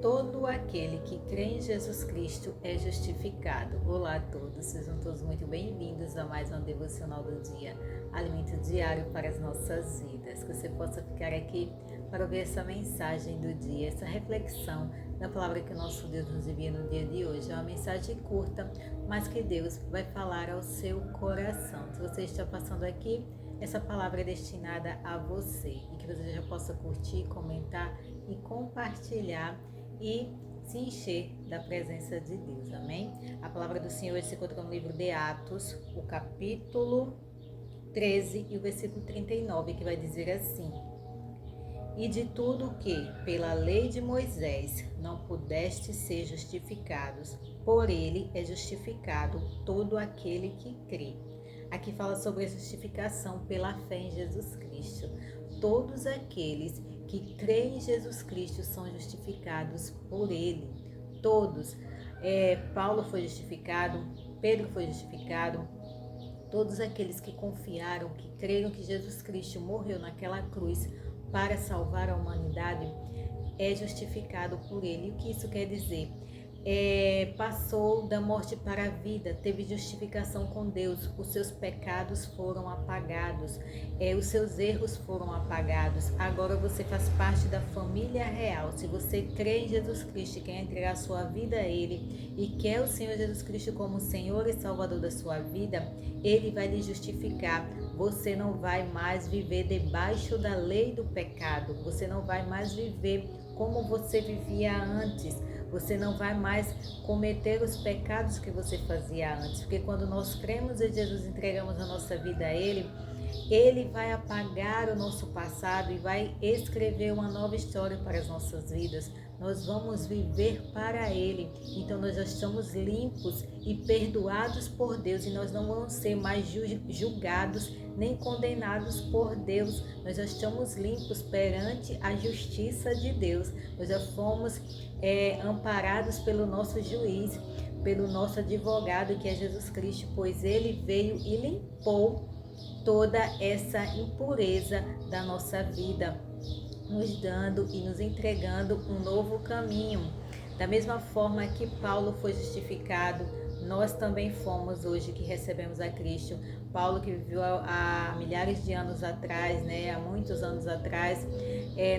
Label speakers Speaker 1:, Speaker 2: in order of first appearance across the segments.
Speaker 1: todo aquele que crê em Jesus Cristo é justificado. Olá a todos, sejam todos muito bem-vindos a mais um devocional do dia, alimento diário para as nossas vidas. Que você possa ficar aqui para ouvir essa mensagem do dia, essa reflexão da palavra que o nosso Deus nos envia no dia de hoje. É uma mensagem curta, mas que Deus vai falar ao seu coração. Se você está passando aqui, essa palavra é destinada a você e que você já possa curtir, comentar e compartilhar e se encher da presença de Deus, amém? A palavra do Senhor se encontra no livro de Atos, o capítulo 13 e o versículo 39, que vai dizer assim: E de tudo que, pela lei de Moisés, não pudeste ser justificados, por ele é justificado todo aquele que crê. Aqui fala sobre a justificação pela fé em Jesus Cristo. Todos aqueles que creem em Jesus Cristo são justificados por ele. Todos. Paulo foi justificado, Pedro foi justificado. Todos aqueles que confiaram, que creram que Jesus Cristo morreu naquela cruz para salvar a humanidade, é justificado por ele. E o que isso quer dizer? Passou da morte para a vida, teve justificação com Deus, os seus pecados foram apagados, os seus erros foram apagados. Agora você faz parte da família real. Se você crê em Jesus Cristo, quer entregar a sua vida a Ele e quer o Senhor Jesus Cristo como Senhor e Salvador da sua vida, Ele vai lhe justificar. Você não vai mais viver debaixo da lei do pecado, você não vai mais viver como você vivia antes. Você não vai mais cometer os pecados que você fazia antes. Porque quando nós cremos em Jesus, entregamos a nossa vida a Ele, Ele vai apagar o nosso passado e vai escrever uma nova história para as nossas vidas. Nós vamos viver para Ele. Então nós já estamos limpos e perdoados por Deus. E nós não vamos ser mais julgados nem condenados por Deus. Nós já estamos limpos perante a justiça de Deus. Nós já fomos amparados pelo nosso juiz, pelo nosso advogado, que é Jesus Cristo, pois Ele veio e limpou toda essa impureza da nossa vida, nos dando e nos entregando um novo caminho. Da mesma forma que Paulo foi justificado, nós também fomos hoje que recebemos a Cristo. Paulo, que viveu há milhares de anos atrás, há muitos anos atrás,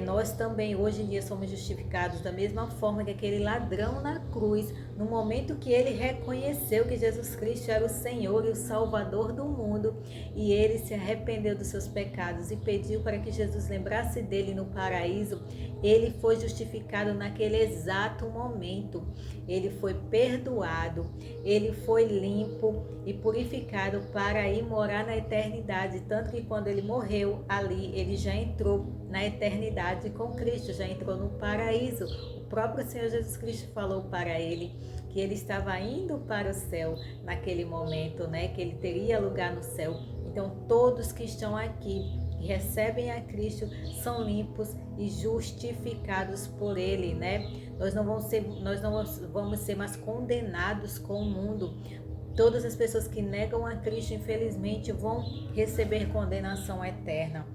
Speaker 1: nós também hoje em dia somos justificados da mesma forma que aquele ladrão na cruz, no momento que ele reconheceu que Jesus Cristo era o Senhor e o Salvador do mundo, e ele se arrependeu dos seus pecados e pediu para que Jesus lembrasse dele no paraíso. Ele foi justificado naquele exato momento. Ele foi perdoado, ele foi limpo e purificado para ir morar na eternidade. Tanto que quando ele morreu ali, ele já entrou na eternidade com Cristo, já entrou no paraíso. O próprio Senhor Jesus Cristo falou para ele que ele estava indo para o céu naquele momento, que ele teria lugar no céu. Então todos que estão aqui e recebem a Cristo são limpos e justificados por Ele, Nós não vamos ser mais condenados com o mundo. Todas as pessoas que negam a Cristo, infelizmente, vão receber condenação eterna.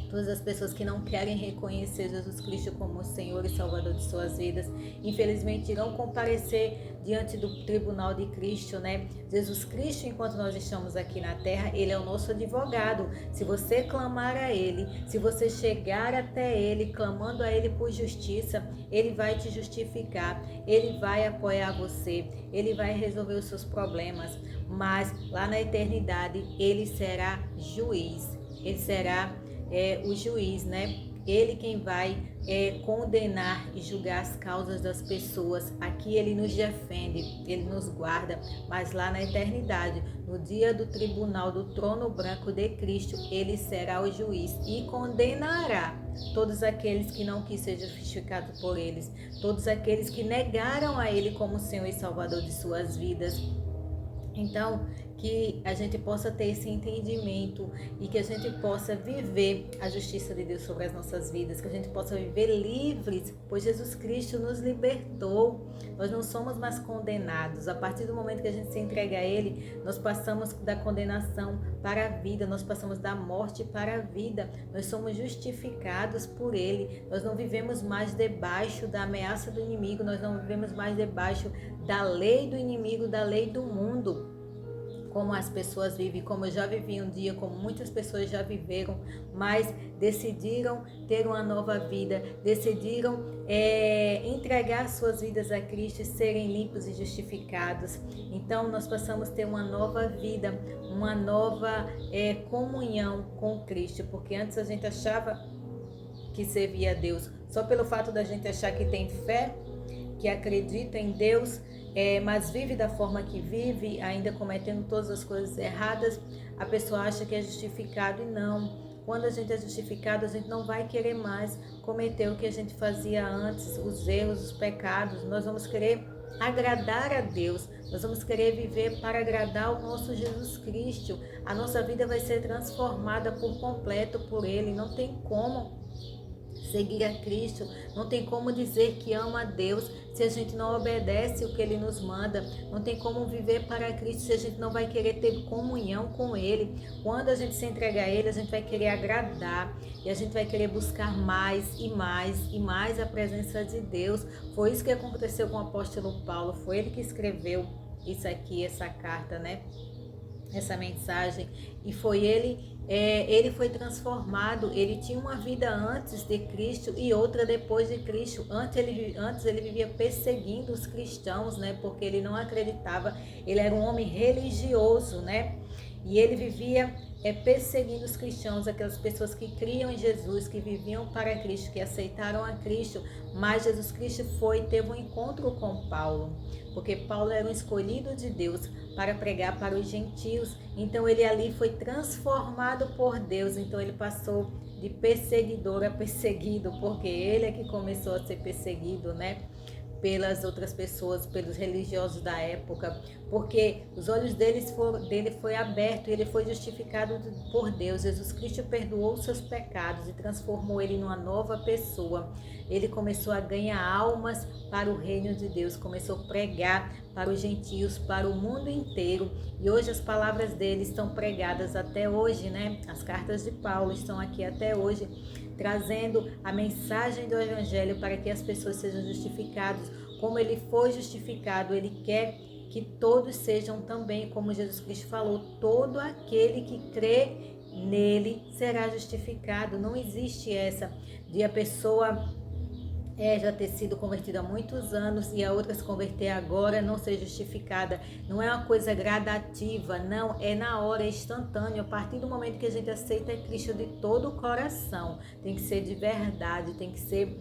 Speaker 1: Todas as pessoas que não querem reconhecer Jesus Cristo como Senhor e Salvador de suas vidas, infelizmente irão comparecer diante do tribunal de Cristo, Jesus Cristo, enquanto nós estamos aqui na terra, Ele é o nosso advogado. Se você clamar a Ele, se você chegar até Ele, clamando a Ele por justiça, Ele vai te justificar, Ele vai apoiar você, Ele vai resolver os seus problemas, mas lá na eternidade Ele será juiz, Ele será o juiz, Ele quem vai condenar e julgar as causas das pessoas. Aqui Ele nos defende, Ele nos guarda, mas lá na eternidade, no dia do tribunal do trono branco de Cristo, Ele será o juiz e condenará todos aqueles que não quis ser justificados por eles, todos aqueles que negaram a Ele como Senhor e Salvador de suas vidas. Então, que a gente possa ter esse entendimento e que a gente possa viver a justiça de Deus sobre as nossas vidas, que a gente possa viver livres, pois Jesus Cristo nos libertou. Nós não somos mais condenados. A partir do momento que a gente se entrega a Ele, nós passamos da condenação para a vida, nós passamos da morte para a vida. Nós somos justificados por Ele. Nós não vivemos mais debaixo da ameaça do inimigo, nós não vivemos mais debaixo da lei do inimigo, da lei do mundo, como as pessoas vivem, como eu já vivi um dia, como muitas pessoas já viveram, mas decidiram ter uma nova vida, decidiram entregar suas vidas a Cristo e serem limpos e justificados. Então nós passamos a ter uma nova vida, uma nova comunhão com Cristo, porque antes a gente achava que servia a Deus só pelo fato da gente achar que tem fé, que acredita em Deus, mas vive da forma que vive, ainda cometendo todas as coisas erradas. A pessoa acha que é justificado e não. Quando a gente é justificado, a gente não vai querer mais cometer o que a gente fazia antes, os erros, os pecados. Nós vamos querer agradar a Deus, nós vamos querer viver para agradar o nosso Jesus Cristo. A nossa vida vai ser transformada por completo por Ele. Não tem como seguir a Cristo, não tem como dizer que ama a Deus se a gente não obedece o que Ele nos manda. Não tem como viver para Cristo se a gente não vai querer ter comunhão com Ele. Quando a gente se entrega a Ele, a gente vai querer agradar e a gente vai querer buscar mais e mais e mais a presença de Deus. Foi isso que aconteceu com o apóstolo Paulo, foi ele que escreveu isso aqui, essa carta, né? Essa mensagem, e foi ele foi transformado. Ele tinha uma vida antes de Cristo e outra depois de Cristo. Antes ele vivia perseguindo os cristãos, né? Porque ele não acreditava, ele era um homem religioso, né? E ele vivia perseguindo os cristãos, aquelas pessoas que criam em Jesus, que viviam para Cristo, que aceitaram a Cristo. Mas Jesus Cristo teve um encontro com Paulo, porque Paulo era um escolhido de Deus para pregar para os gentios. Então ele ali foi transformado por Deus. Então ele passou de perseguidor a perseguido, porque ele é que começou a ser perseguido, né? Pelas outras pessoas, pelos religiosos da época, porque os olhos dele foi aberto e ele foi justificado por Deus. Jesus Cristo perdoou os seus pecados e transformou ele numa nova pessoa. Ele começou a ganhar almas para o reino de Deus, começou a pregar para os gentios, para o mundo inteiro, e hoje as palavras dele estão pregadas até hoje, né? As cartas de Paulo estão aqui até hoje, trazendo a mensagem do Evangelho para que as pessoas sejam justificadas. Como ele foi justificado, ele quer que todos sejam também, como Jesus Cristo falou, todo aquele que crê nele será justificado. Não existe essa de a pessoa já ter sido convertida há muitos anos e a outra se converter agora, não ser justificada. Não é uma coisa gradativa, não, é na hora, é instantâneo. A partir do momento que a gente aceita Cristo de todo o coração, tem que ser de verdade, tem que ser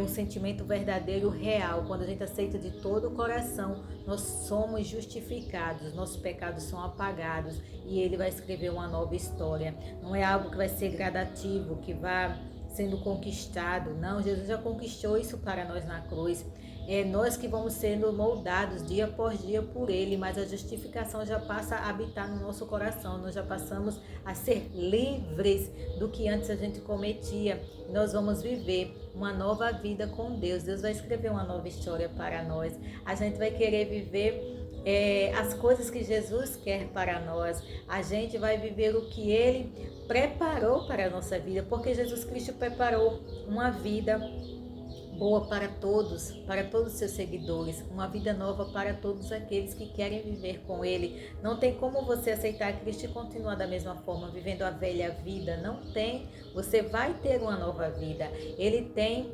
Speaker 1: um sentimento verdadeiro, real. Quando a gente aceita de todo o coração, nós somos justificados, nossos pecados são apagados e Ele vai escrever uma nova história. Não é algo que vai ser gradativo, que vai sendo conquistado. Não, Jesus já conquistou isso para nós na cruz. É nós que vamos sendo moldados dia após dia por Ele, mas a justificação já passa a habitar no nosso coração. Nós já passamos a ser livres do que antes a gente cometia. Nós vamos viver uma nova vida com Deus. Deus vai escrever uma nova história para nós. A gente vai querer viver as coisas que Jesus quer para nós. A gente vai viver o que Ele preparou para a nossa vida, porque Jesus Cristo preparou uma vida boa para todos os seus seguidores, uma vida nova para todos aqueles que querem viver com Ele. Não tem como você aceitar Cristo e continuar da mesma forma, vivendo a velha vida. Não tem. Você vai ter uma nova vida. Ele tem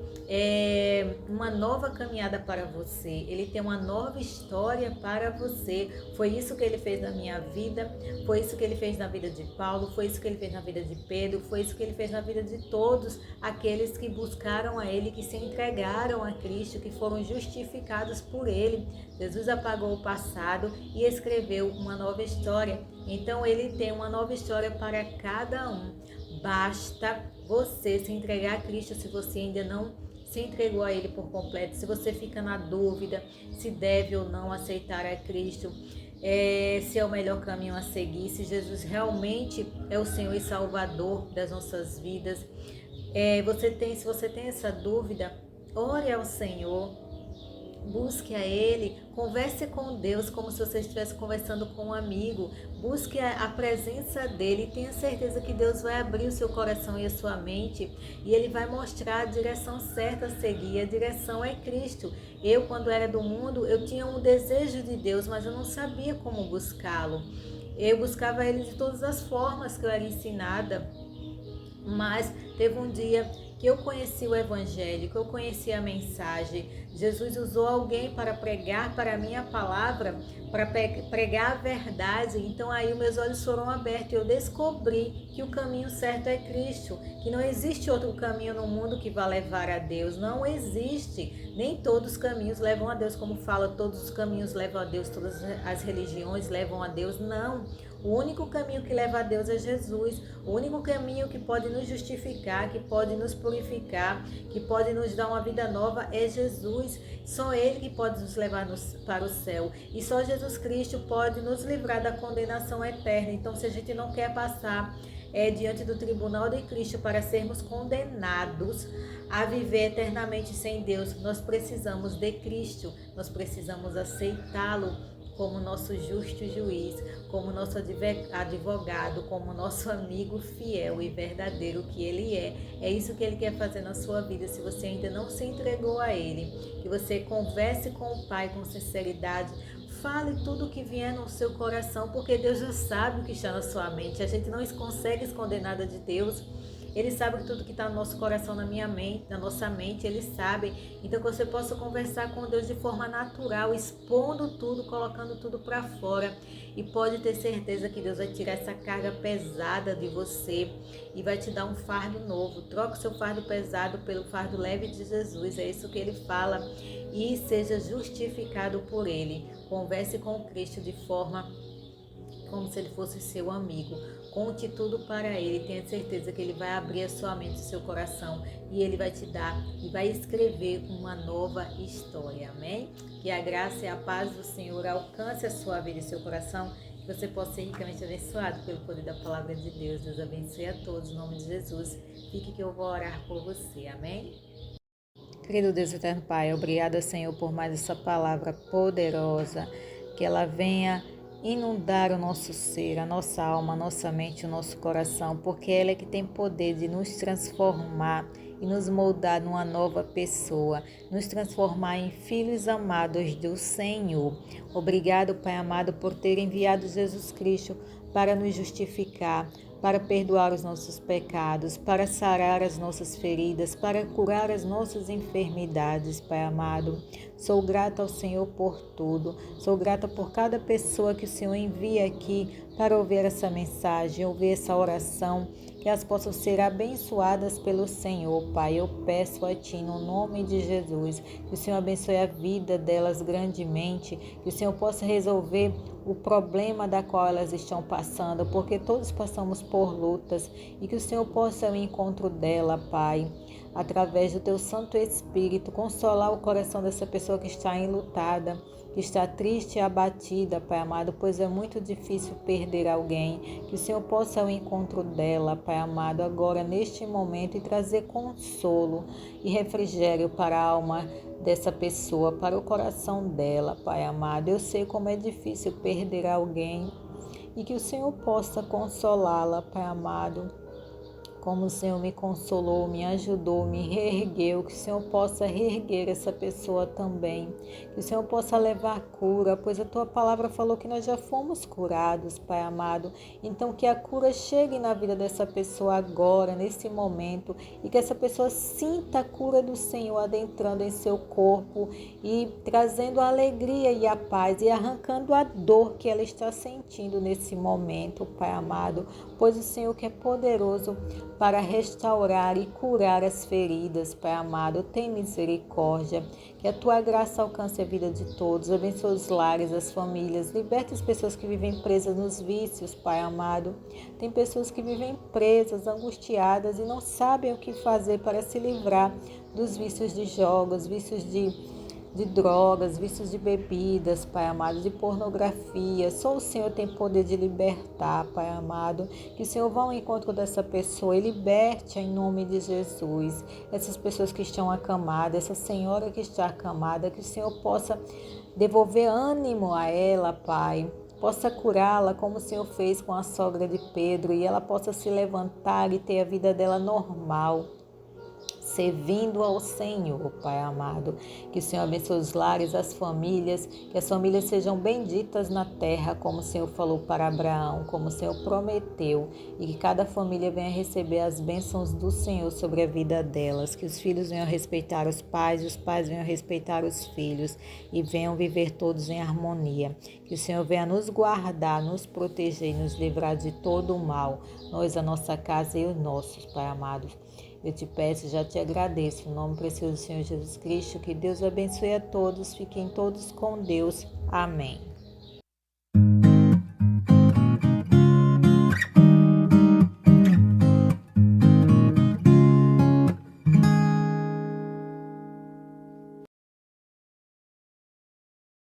Speaker 1: uma nova caminhada para você. Ele tem uma nova história para você. Foi isso que Ele fez na minha vida, foi isso que Ele fez na vida de Paulo, foi isso que Ele fez na vida de Pedro, foi isso que Ele fez na vida de todos aqueles que buscaram a Ele, que se entregaram a Cristo, que foram justificados por Ele. Jesus apagou o passado e escreveu uma nova história. Então Ele tem uma nova história para cada um. Basta você se entregar a Cristo. Se você ainda não se entregou a Ele por completo, se você fica na dúvida se deve ou não aceitar a Cristo, se é o melhor caminho a seguir, se Jesus realmente é o Senhor e Salvador das nossas vidas. Se você tem essa dúvida, ore ao Senhor, busque a Ele, converse com Deus como se você estivesse conversando com um amigo. Busque a presença dEle e tenha certeza que Deus vai abrir o seu coração e a sua mente e Ele vai mostrar a direção certa a seguir. A direção é Cristo. Eu, quando era do mundo, eu tinha um desejo de Deus, mas eu não sabia como buscá-lo. Eu buscava Ele de todas as formas que eu era ensinada. Mas teve um dia que eu conheci o Evangelho, que eu conheci a mensagem. Jesus usou alguém para pregar para mim a palavra, para pregar a verdade. Então aí meus olhos foram abertos e eu descobri que o caminho certo é Cristo, que não existe outro caminho no mundo que vá levar a Deus. Não existe. Nem todos os caminhos levam a Deus, como fala, todos os caminhos levam a Deus, todas as religiões levam a Deus. Não. O único caminho que leva a Deus é Jesus. O único caminho que pode nos justificar, que pode nos purificar, que pode nos dar uma vida nova é Jesus. Só Ele que pode nos levar para o céu. E só Jesus Cristo pode nos livrar da condenação eterna. Então, se a gente não quer passar diante do tribunal de Cristo para sermos condenados a viver eternamente sem Deus, nós precisamos de Cristo. Nós precisamos aceitá-lo como nosso justo juiz, como nosso advogado, como nosso amigo fiel e verdadeiro que Ele é. É isso que Ele quer fazer na sua vida. Se você ainda não se entregou a Ele, que você converse com o Pai com sinceridade, fale tudo o que vier no seu coração, porque Deus já sabe o que está na sua mente. A gente não consegue esconder nada de Deus. Ele sabe tudo que está no nosso coração, na minha mente, na nossa mente, Ele sabe. Então que você possa conversar com Deus de forma natural, expondo tudo, colocando tudo para fora. E pode ter certeza que Deus vai tirar essa carga pesada de você e vai te dar um fardo novo. Troca o seu fardo pesado pelo fardo leve de Jesus, é isso que Ele fala. E seja justificado por Ele. Converse com Cristo de forma como se Ele fosse seu amigo. Conte tudo para Ele, tenha certeza que Ele vai abrir a sua mente, o seu coração, e Ele vai te dar e vai escrever uma nova história, amém? Que a graça e a paz do Senhor alcance a sua vida e seu coração, que você possa ser ricamente abençoado pelo poder da palavra de Deus. Deus abençoe a todos, em nome de Jesus. Fique que eu vou orar por você, amém? Querido Deus eterno Pai, obrigada, Senhor, por mais essa palavra poderosa, que ela venha inundar o nosso ser, a nossa alma, a nossa mente, o nosso coração, porque ela é que tem poder de nos transformar e nos moldar numa nova pessoa, nos transformar em filhos amados do Senhor. Obrigado, Pai amado, por ter enviado Jesus Cristo para nos justificar, para perdoar os nossos pecados, para sarar as nossas feridas, para curar as nossas enfermidades, Pai amado. Sou grata ao Senhor por tudo. Sou grata por cada pessoa que o Senhor envia aqui para ouvir essa mensagem, ouvir essa oração, que elas possam ser abençoadas pelo Senhor, Pai. Eu peço a Ti, no nome de Jesus, que o Senhor abençoe a vida delas grandemente, que o Senhor possa resolver o problema da qual elas estão passando, porque todos passamos por lutas, e que o Senhor possa ao encontro dela, Pai, através do Teu Santo Espírito, consolar o coração dessa pessoa que está enlutada, que está triste e abatida, Pai amado, pois é muito difícil perder alguém. Que o Senhor possa ao encontro dela, Pai amado, agora neste momento, e trazer consolo e refrigério para a alma dessa pessoa, para o coração dela, Pai amado. Eu sei como é difícil perder alguém, e que o Senhor possa consolá-la, Pai amado, como o Senhor me consolou, me ajudou, me reergueu, que o Senhor possa reerguer essa pessoa também, que o Senhor possa levar cura, pois a Tua palavra falou que nós já fomos curados, Pai amado. Então que a cura chegue na vida dessa pessoa agora, nesse momento, e que essa pessoa sinta a cura do Senhor adentrando em seu corpo e trazendo a alegria e a paz e arrancando a dor que ela está sentindo nesse momento, Pai amado, pois o Senhor que é poderoso para restaurar e curar as feridas, Pai amado. Tem misericórdia, que a Tua graça alcance a vida de todos, abençoe os lares, as famílias, liberte as pessoas que vivem presas nos vícios, Pai amado. Tem pessoas que vivem presas, angustiadas e não sabem o que fazer para se livrar dos vícios de jogos, vícios de de drogas, vícios de bebidas, Pai amado, de pornografia. Só o Senhor tem poder de libertar, Pai amado. Que o Senhor vá ao encontro dessa pessoa e liberte em nome de Jesus. Essas pessoas que estão acamadas, essa senhora que está acamada, que o Senhor possa devolver ânimo a ela, Pai. Possa curá-la como o Senhor fez com a sogra de Pedro e ela possa se levantar e ter a vida dela normal, servindo ao Senhor, Pai amado. Que o Senhor abençoe os lares, as famílias, que as famílias sejam benditas na terra, como o Senhor falou para Abraão, como o Senhor prometeu, e que cada família venha receber as bênçãos do Senhor sobre a vida delas, que os filhos venham respeitar os pais venham respeitar os filhos e venham viver todos em harmonia. Que o Senhor venha nos guardar, nos proteger e nos livrar de todo o mal, nós, a nossa casa e os nossos, Pai amado. Eu te peço, já te agradeço, em nome precioso do Senhor Jesus Cristo, que Deus abençoe a todos, fiquem todos com Deus. Amém.